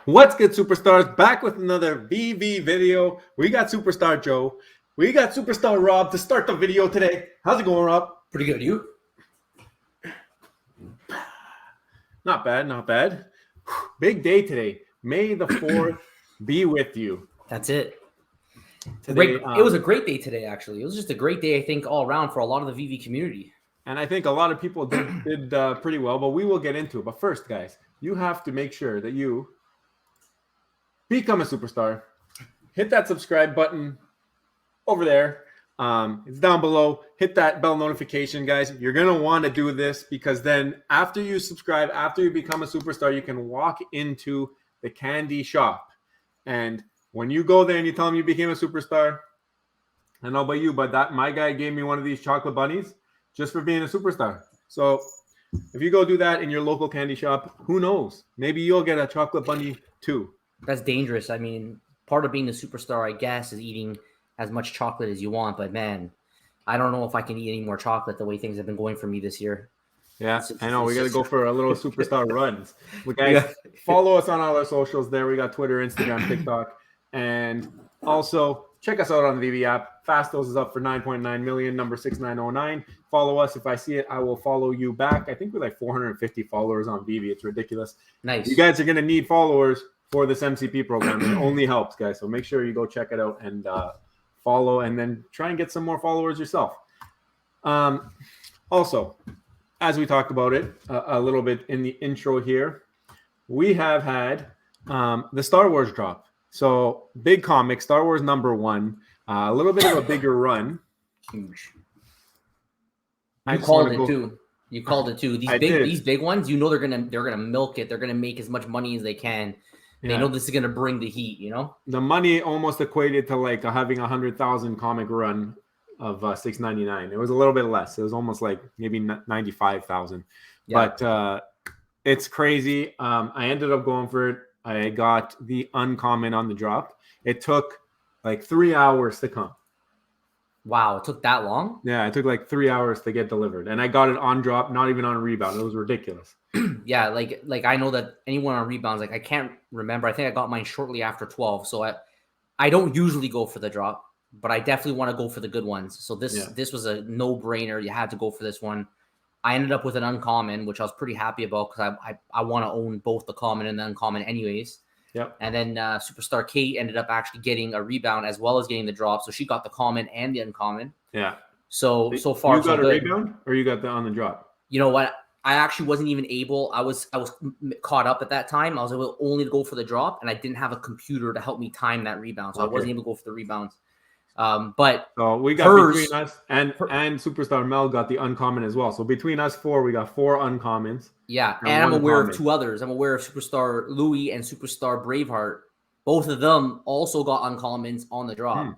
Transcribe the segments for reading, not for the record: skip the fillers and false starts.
What's good, superstars? Back with another VV video. We got Superstar Joe. We got Superstar Rob to start the video today. How's it going, Rob? Pretty good. You? Not bad, not bad. Big day today. May the 4th be with you. That's it. Today, it was a great day today, actually. It was just a great day, I think, all around for a lot of the VV community. And I think a lot of people did pretty well, but we will get into it. But first, guys, you have to make sure that you become a superstar. Hit that subscribe button over there. It's down below. Hit that bell notification, guys. You're going to want to do this because then after you subscribe, after you become a superstar, you can walk into the candy shop. And when you go there and you tell them you became a superstar, I don't know about you, but my guy gave me one of these chocolate bunnies just for being a superstar. So if you go do that in your local candy shop, who knows? Maybe you'll get a chocolate bunny too. That's dangerous. I mean, part of being a superstar, I guess, is eating as much chocolate as you want. But man, I don't know if I can eat any more chocolate the way things have been going for me this year. Yeah, I know. We got to go for a little superstar runs. Guys, follow us on all our socials there. We got Twitter, Instagram, TikTok. And also, check us out on the VV app. Fastos is up for 9.9 million, number 6909. Follow us. If I see it, I will follow you back. I think we're like 450 followers on VV. It's ridiculous. Nice. You guys are going to need followers for this MCP program. It only helps, guys. So make sure you go check it out and follow, and then try and get some more followers yourself. Also, as we talked about it a little bit in the intro here, we have had the Star Wars drop. So big comic, Star Wars #1, a little bit of a bigger run. Huge. You called it too. You called it too. These big ones, you know, they're gonna milk it. They're gonna make as much money as they can. They know this is gonna bring the heat. You know, the money almost equated to like having 100,000 comic run of $6.99. It was a little bit less. It was almost like maybe 95,000. Yeah. But it's crazy. I ended up going for it. I got the uncommon on the drop. It took like 3 hours to come. Wow, it took that long? Yeah, it took like 3 hours to get delivered. And I got it on drop, not even on a rebound. It was ridiculous. Yeah, like I know that anyone on rebounds, like I can't remember. I think I got mine shortly after 12. So I don't usually go for the drop, but I definitely want to go for the good ones. So this was a no-brainer. You had to go for this one. I ended up with an uncommon, which I was pretty happy about because I want to own both the common and the uncommon anyways. Yep. And then Superstar Kate ended up actually getting a rebound as well as getting the drop. So she got the common and the uncommon. Yeah. So far, you got a rebound or you got the on the drop? You know what? I actually wasn't even able. I was caught up at that time. I was able only to go for the drop, and I didn't have a computer to help me time that rebound. So I wasn't able to go for the rebounds. But so we got between us and Superstar Mel got the uncommon as well. So between us four, we got 4 uncommons. Yeah, and I'm aware of 2 others. I'm aware of Superstar Louis and Superstar Braveheart. Both of them also got uncommons on the drop.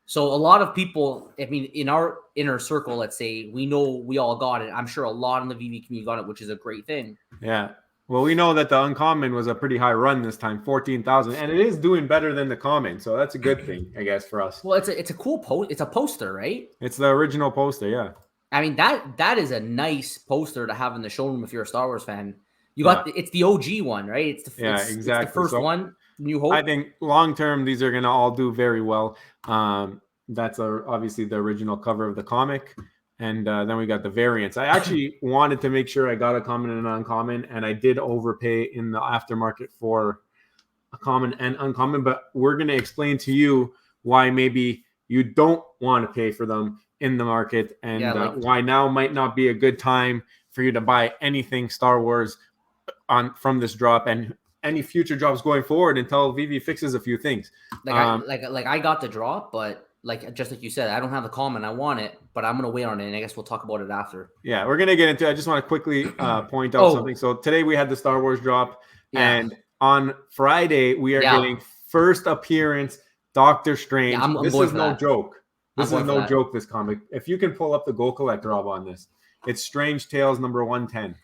So a lot of people, I mean, in our inner circle, let's say, we know we all got it. I'm sure a lot in the VV community got it, which is a great thing. Yeah. Well, we know that the uncommon was a pretty high run this time, 14,000, and it is doing better than the common, so that's a good thing, I guess, for us. Well, it's a cool post. It's a poster, right? It's the original poster, yeah. I mean, that is a nice poster to have in the showroom if you're a Star Wars fan. You got it's the OG one, right? It's exactly. It's the first one. New Hope. I think long term these are gonna all do very well. That's obviously the original cover of the comic. And then we got the variants. I actually wanted to make sure I got a common and an uncommon, and I did overpay in the aftermarket for a common and uncommon. But we're going to explain to you why maybe you don't want to pay for them in the market, and why now might not be a good time for you to buy anything Star Wars from this drop and any future drops going forward until VV fixes a few things. I got the drop, but just like you said, I don't have the common. I want it, but I'm gonna wait on it, and I guess we'll talk about it after. Yeah, we're gonna get into it. I just want to quickly point out something. So today we had the Star Wars drop, and on Friday we are getting first appearance Doctor Strange. I'm this is no joke. This is no joke. This comic. If you can pull up the Go Collect, Rob, on this, it's Strange Tales number 110.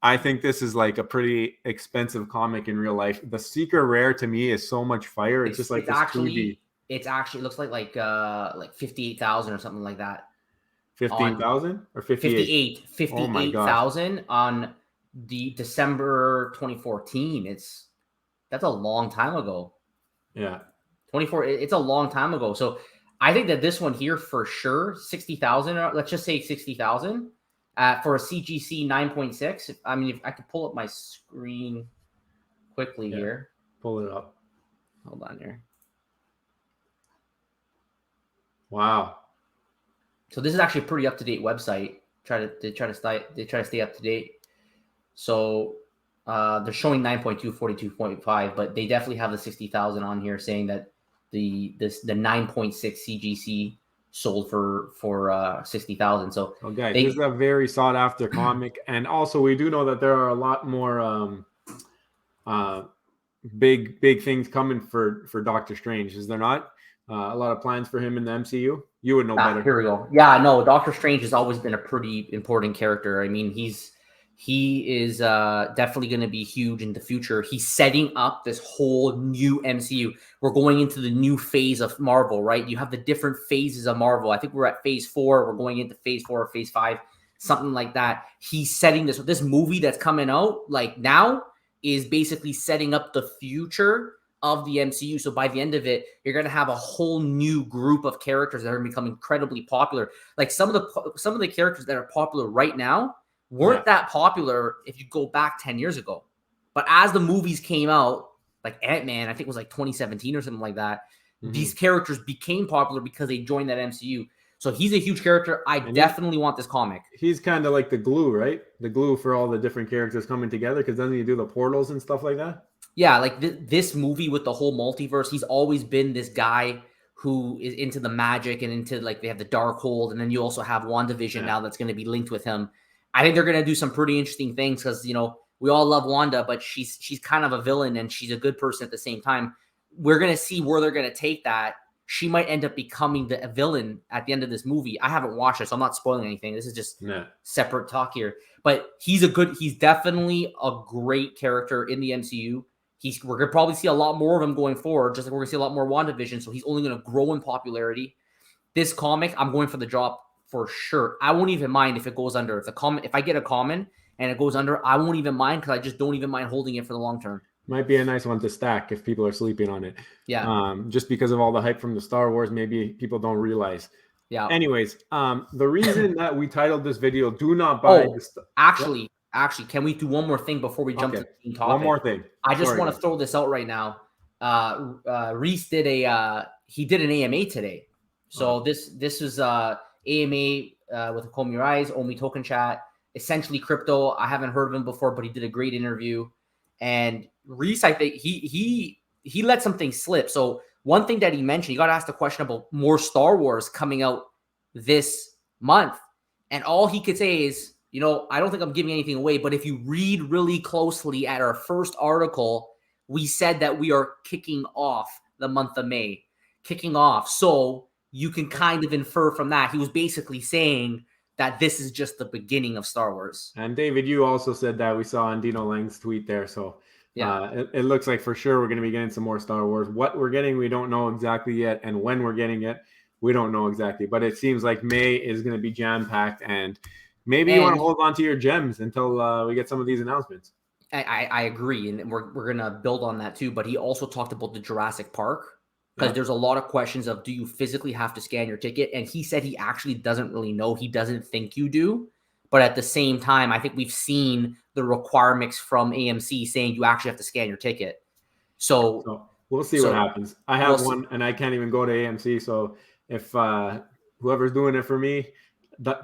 I think this is like a pretty expensive comic in real life. The Seeker Rare to me is so much fire. It's just like this 2D. It's actually looks like 58,000 or something like that. 15,000 or 58? 58,000 on the December 2014. That's a long time ago. Yeah. 24. It's a long time ago. So I think that this one here for sure, 60,000. Let's just say 60,000 for a CGC 9.6. I mean, if I could pull up my screen quickly here. Pull it up. Hold on here. Wow. So this is actually a pretty up to date website. They try to stay up to date. So they're showing 9.2, 42.5, but they definitely have the 60,000 on here, saying that the 9.6 CGC sold for 60,000. So guys, this is a very sought after comic, and also we do know that there are a lot more big things coming for Doctor Strange. Is there not? A lot of plans for him in the MCU. You would know better. Here we go. Yeah, no, Doctor Strange has always been a pretty important character. I mean, he is definitely going to be huge in the future. He's setting up this whole new MCU. We're going into the new phase of Marvel, right? You have the different phases of Marvel. I think we're at phase 4. We're going into phase 4 or phase 5, something like that. He's setting this movie that's coming out like now is basically setting up the future of the MCU. So by the end of it, you're going to have a whole new group of characters that are going to become incredibly popular. Like some of the characters that are popular right now weren't that popular if you go back 10 years ago. But as the movies came out, like Ant-Man, I think it was like 2017 or something like that, these characters became popular because they joined that MCU. So he's a huge character. I definitely want this comic. He's kind of like the glue, right? The glue for all the different characters coming together, because doesn't he do the portals and stuff like that? Yeah, like this movie with the whole multiverse, he's always been this guy who is into the magic and into, like, they have the Darkhold, and then you also have WandaVision now that's going to be linked with him. I think they're going to do some pretty interesting things because, you know, we all love Wanda, but she's kind of a villain and she's a good person at the same time. We're going to see where they're going to take that. She might end up becoming a villain at the end of this movie. I haven't watched it, so I'm not spoiling anything. This is just separate talk here. But he's definitely a great character in the MCU. We're going to probably see a lot more of him going forward, just like we're going to see a lot more WandaVision, so he's only going to grow in popularity. This comic, I'm going for the drop for sure. I won't even mind if it goes under. If I get a common and it goes under, I won't even mind because I just don't even mind holding it for the long term. Might be a nice one to stack if people are sleeping on it. Yeah. Just because of all the hype from the Star Wars, maybe people don't realize. Yeah. Anyways, the reason that we titled this video, "Do Not Buy." Actually, can we do one more thing before we jump to the main topic? One more thing. I just want to throw this out right now. Reese did an AMA today. So this was AMA with Ecomi Rise, Omi Token Chat, essentially crypto. I haven't heard of him before, but he did a great interview. And Reese, I think he let something slip. So one thing that he mentioned, he got asked a question about more Star Wars coming out this month. And all he could say is, you know, I don't think I'm giving anything away, but if you read really closely at our first article, we said that we are kicking off the month of May. Kicking off. So you can kind of infer from that. He was basically saying that this is just the beginning of Star Wars. And David, you also said that. We saw on Dino Lang's tweet there. So it looks like for sure we're going to be getting some more Star Wars. What we're getting, we don't know exactly yet. And when we're getting it, we don't know exactly. But it seems like May is going to be jam-packed. And maybe you want to hold on to your gems until we get some of these announcements. I agree. And we're going to build on that too. But he also talked about the Jurassic Park. Because there's a lot of questions of, do you physically have to scan your ticket? And he said he actually doesn't really know. He doesn't think you do. But at the same time, I think we've seen the requirements from AMC saying you actually have to scan your ticket. So we'll see what happens. I have one, and I can't even go to AMC. So if whoever's doing it for me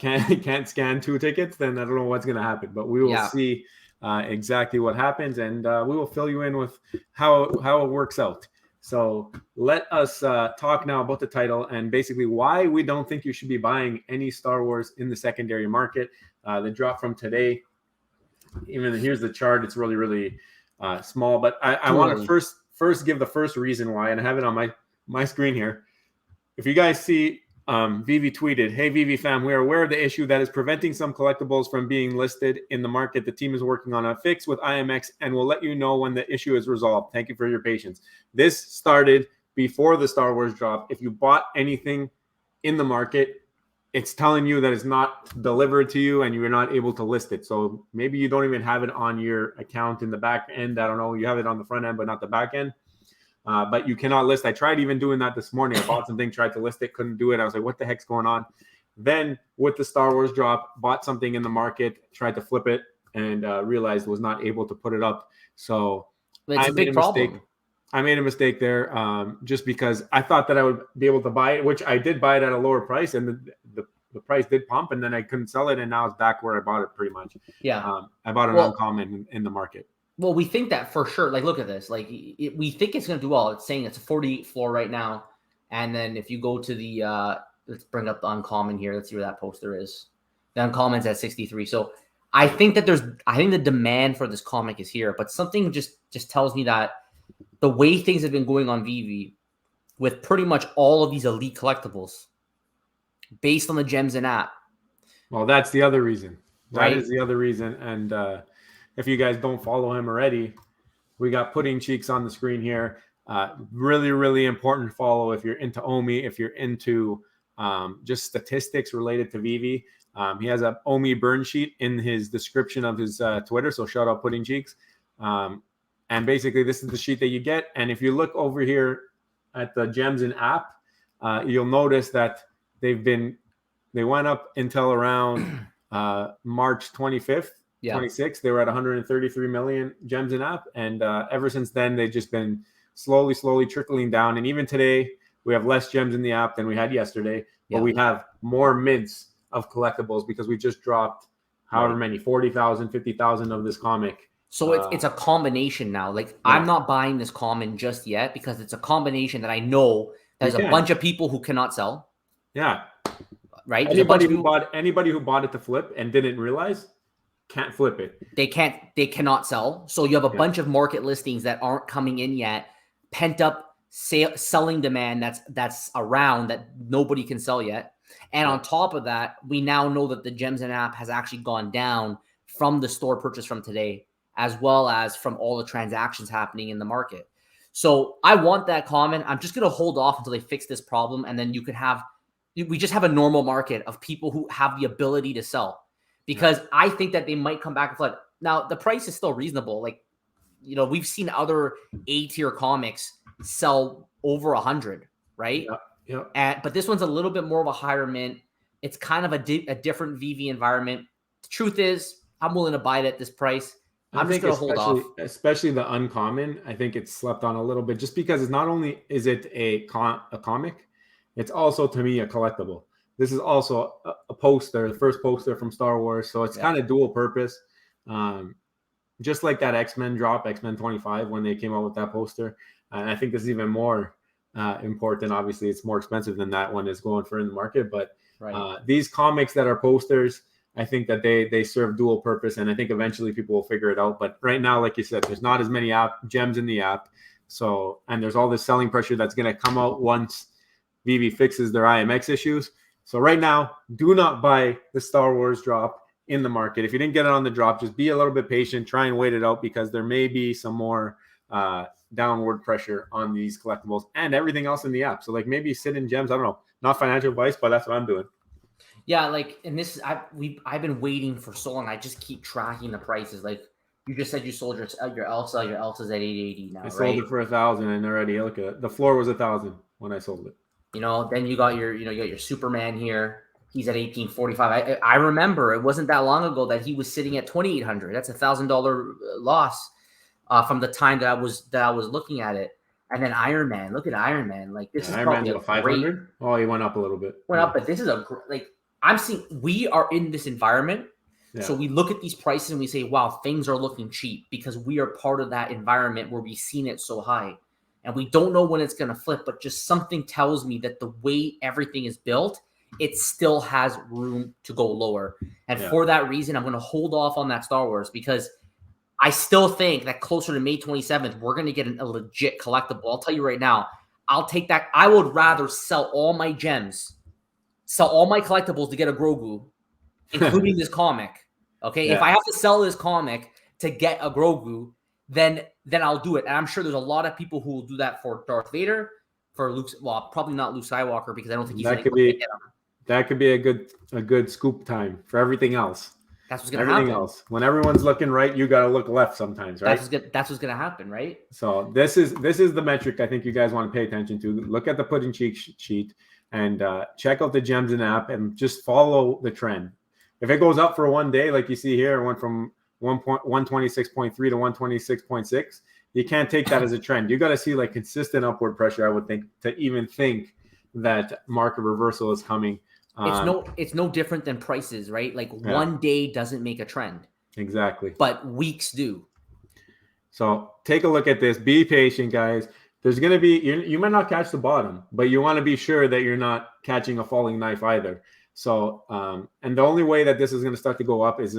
can't scan 2 tickets, then I don't know what's going to happen. But we will see exactly what happens, and we will fill you in with how it works out. So let us talk now about the title and basically why we don't think you should be buying any Star Wars in the secondary market. The drop from today, even here's the chart. It's really, really small. But I want to first give the first reason why, and I have it on my screen here. If you guys see, Veve tweeted, "Hey, Veve fam, we are aware of the issue that is preventing some collectibles from being listed in the market. The team is working on a fix with IMX and will let you know when the issue is resolved. Thank you for your patience." This started before the Star Wars drop. If you bought anything in the market, it's telling you that it's not delivered to you and you're not able to list it. So maybe you don't even have it on your account in the back end. I don't know. You have it on the front end, but not the back end. But you cannot list. I tried even doing that this morning. I bought something, tried to list it, couldn't do it. I was like, what the heck's going on? Then with the Star Wars drop, bought something in the market, tried to flip it, and realized was not able to put it up. So It's a big problem. I made a mistake there just because I thought that I would be able to buy it, which I did buy it at a lower price, and the price did pump, and then I couldn't sell it, and now it's back where I bought it pretty much. Yeah. I bought an uncommon in the market. Well, we think that for sure. Like, look at this. Like, we think it's going to do well. It's saying it's a 48 floor right now. And then if you go to the, let's bring up the uncommon here. Let's see where that poster is. The uncommon's at 63. So I think that I think the demand for this comic is here. But something just tells me that the way things have been going on Veve with pretty much all of these elite collectibles based on the gems and app. Well, that's the other reason. Right? That is the other reason. And if you guys don't follow him already, we got Pudding Cheeks on the screen here. Really, really important follow if you're into Omi, if you're into just statistics related to Veve. He has a Omi burn sheet in his description of his Twitter. So shout out Pudding Cheeks. And basically, this is the sheet that you get. And if you look over here at the gems and app, you'll notice that they went up until around March 25th. 26. They were at 133 million gems in app, and ever since then they've just been slowly trickling down. And even today we have less gems in the app than we had yesterday, but we have more mids of collectibles because we just dropped however many 40,000 50,000 of this comic. So it's a combination now. Like, I'm not buying this common just yet because it's a combination that I know there's a bunch of people who cannot sell. Right. Anybody who bought it to flip and didn't realize can't flip it. They cannot sell. So you have a bunch of market listings that aren't coming in yet, pent up selling demand that's around that nobody can sell yet. And on top of that, we now know that the gems and app has actually gone down from the store purchase from today, as well as from all the transactions happening in the market. So I want that common. I'm just going to hold off until they fix this problem. And then we just have a normal market of people who have the ability to sell. Because I think that they might come back and flood. Now, the price is still reasonable. Like, we've seen other A-tier comics sell over 100, right? Yeah. But this one's a little bit more of a higher mint. It's kind of a different Veve environment. The truth is, I'm willing to buy it at this price. I'm just going to hold off. Especially the uncommon. I think it's slept on a little bit just because it's not only is it a comic, it's also, to me, a collectible. This is also a poster, the first poster from Star Wars. So it's kind of dual purpose. Just like that X-Men drop, X-Men 25, when they came out with that poster. And I think this is even more important. Obviously, it's more expensive than that one is going for in the market. But these comics that are posters, I think that they serve dual purpose. And I think eventually people will figure it out. But right now, like you said, there's not as many gems in the app. So, and there's all this selling pressure that's going to come out once Veve fixes their IMX issues. So right now, do not buy the Star Wars drop in the market. If you didn't get it on the drop, just be a little bit patient. Try and wait it out because there may be some more downward pressure on these collectibles and everything else in the app. So like maybe sit in gems. I don't know. Not financial advice, but that's what I'm doing. Yeah, like, and this I've been waiting for so long. I just keep tracking the prices. Like, you just said you sold your Elsa. Your Elsa's at 880 now. I sold it for 1,000, and already look at it. The floor was 1,000 when I sold it. Then you got your Superman here. He's at 1845. I remember it wasn't that long ago that he was sitting at 2,800. That's $1,000 loss from the time that I was looking at it. And then Iron Man. Look at Iron Man. Like, this is probably a 500. Oh, he went up a little bit. Went up, but this is I'm seeing we are in this environment. Yeah. So we look at these prices and we say, wow, things are looking cheap because we are part of that environment where we've seen it so high. And we don't know when it's going to flip, but just something tells me that the way everything is built, it still has room to go lower. And for that reason, I'm going to hold off on that Star Wars because I still think that closer to May 27th, we're going to get a legit collectible. I'll tell you right now, I'll take that. I would rather sell all my gems, sell all my collectibles to get a Grogu, including this comic. Okay. If I have to sell this comic to get a Grogu, then I'll do it. And I'm sure there's a lot of people who will do that for Darth Vader, for Luke. Well, probably not Luke Skywalker because I don't think he's going to get him. that could be a good scoop time for everything else. That's what's going to happen. Everything else. When everyone's looking right, you got to look left sometimes, right? That's what's going to happen, right? So this is the metric I think you guys want to pay attention to. Look at the put and cheat sheet and check out the gems in the app and just follow the trend. If it goes up for one day, like you see here, it went from 126.3 to 126.6, you can't take that as a trend. You got to see like consistent upward pressure, I would think, to even think that market reversal is coming. It's no different than prices, right? Like one day doesn't make a trend. Exactly. But weeks do. So take a look at this. Be patient, guys. There's going to be, you might not catch the bottom, but you want to be sure that you're not catching a falling knife either. So, and the only way that this is going to start to go up is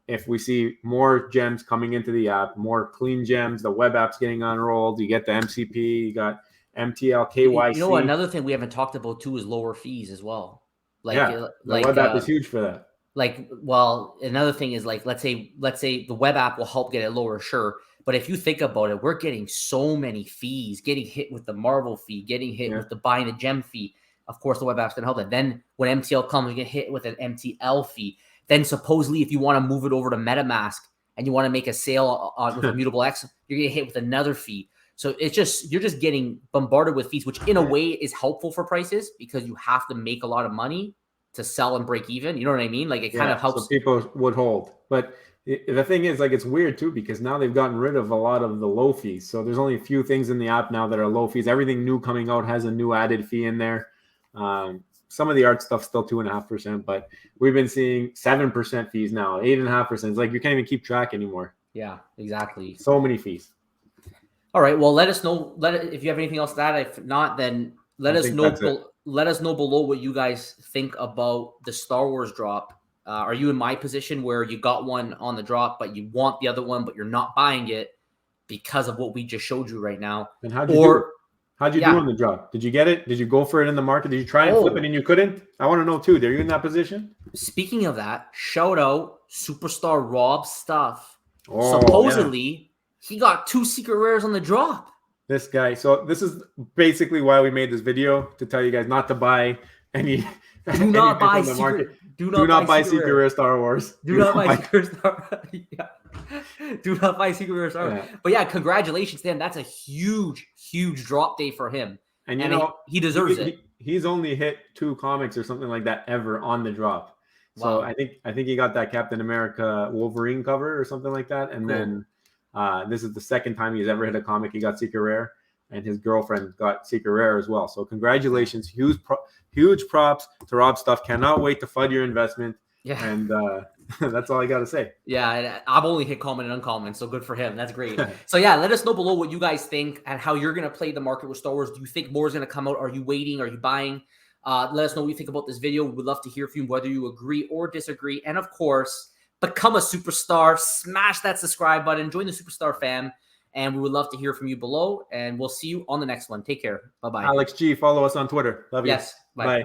if we see more gems coming into the app, more clean gems, the web app's getting unrolled, you get the MCP, you got MTL, KYC. You know, another thing we haven't talked about too is lower fees as well. Like, the web app is huge for that. Like, well, another thing is like, let's say the web app will help get it lower, sure. But if you think about it, we're getting so many fees, getting hit with the Marvel fee, getting hit with the buying the gem fee. Of course, the web app's going to help that. Then when MTL comes, you get hit with an MTL fee. Then supposedly, if you want to move it over to MetaMask and you want to make a sale with Immutable X, you're going to get hit with another fee. So you're just getting bombarded with fees, which in a way is helpful for prices because you have to make a lot of money to sell and break even. You know what I mean? Like it kind of helps. So people would hold. But the thing is, like, it's weird too, because now they've gotten rid of a lot of the low fees. So there's only a few things in the app now that are low fees. Everything new coming out has a new added fee in there. Some of the art stuff's still 2.5%, but we've been seeing 7% fees now, 8.5%. It's like you can't even keep track anymore. Yeah, exactly. So many fees. All right. Well, let us know. If you have anything else to add. If not, then let us know. Let us know below what you guys think about the Star Wars drop. Are you in my position where you got one on the drop, but you want the other one, but you're not buying it because of what we just showed you right now? And how'd you do it? How'd you do on the drop? Did you get it? Did you go for it in the market? Did you try and flip it and you couldn't? I want to know too. Are you in that position? Speaking of that, shout out Superstar Rob Stuff. Supposedly, he got 2 secret rares on the drop. This guy. So this is basically why we made this video, to tell you guys not to buy any. Do not buy secret. Do not buy secret rare Star Wars. Do not buy secret Star Wars. Do not buy secret rare Star Wars. But yeah, congratulations, Dan. That's a huge drop day for him. And you know he deserves it. He's only hit 2 comics or something like that ever on the drop. So I think he got that Captain America Wolverine cover or something like that. And then this is the second time he's ever hit a comic. He got secret rare, and his girlfriend got secret rare as well. So congratulations, huge props to Rob Stuff. Cannot wait to fund your investment. Yeah, and that's all I got to say. Yeah, I've only hit common and uncommon, so good for him. That's great. So yeah, let us know below what you guys think and how you're going to play the market with Star Wars. Do you think more is going to come out? Are you waiting? Are you buying? Let us know what you think about this video. We would love to hear from you, whether you agree or disagree. And of course, become a superstar. Smash that subscribe button. Join the Superstar fam. And we would love to hear from you below. And we'll see you on the next one. Take care. Bye-bye. Alex G, follow us on Twitter. Love you. Yes. Bye.